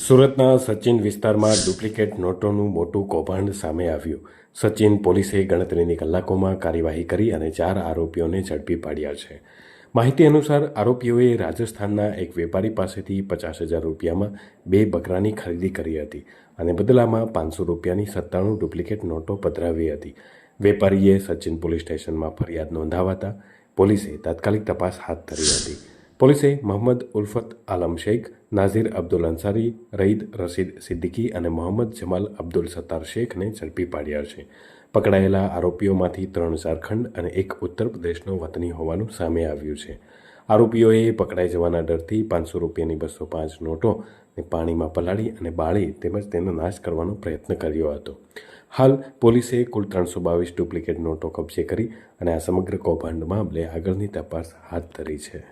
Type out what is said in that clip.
સુરતના સચિન વિસ્તારમાં ડુપ્લિકેટ નોટોનું મોટું કૌભાંડ સામે આવ્યું. સચિન પોલીસે ગણતરીની કલાકોમાં કાર્યવાહી કરી અને 4 આરોપીઓને ઝડપી પાડ્યા છે. માહિતી અનુસાર આરોપીઓએ રાજસ્થાનના એક વેપારી પાસેથી 50,000 રૂપિયામાં 2 બકરાની ખરીદી કરી હતી અને બદલામાં 500 રૂપિયાની 97 ડુપ્લિકેટ નોટો પધરાવી હતી. વેપારીએ સચિન પોલીસ સ્ટેશનમાં ફરિયાદ નોંધાવતા પોલીસે તાત્કાલિક તપાસ હાથ ધરી હતી. પોલીસે મોહમ્મદ ઉલ્ફત આલમ શેખ, નાઝીર અબ્દુલ અંસારી, રઈદ રશીદ સિદ્દીકી અને મોહમ્મદ જમાલ અબ્દુલ સત્તાર શેખને ઝડપી પાડ્યા છે. પકડાયેલા આરોપીઓમાંથી 3 ઝારખંડ અને 1 ઉત્તર પ્રદેશનો વતની હોવાનું સામે આવ્યું છે. આરોપીઓએ પકડાઈ જવાના ડરથી 500 રૂપિયાની 205 નોટોને પાણીમાં પલાળી અને બાળી તેમજ તેનો નાશ કરવાનો પ્રયત્ન કર્યો હતો. હાલ પોલીસે કુલ 322 ડુપ્લિકેટ નોટો કબજે કરી અને આ સમગ્ર કૌભાંડ મામલે આગળની તપાસ હાથ ધરી છે.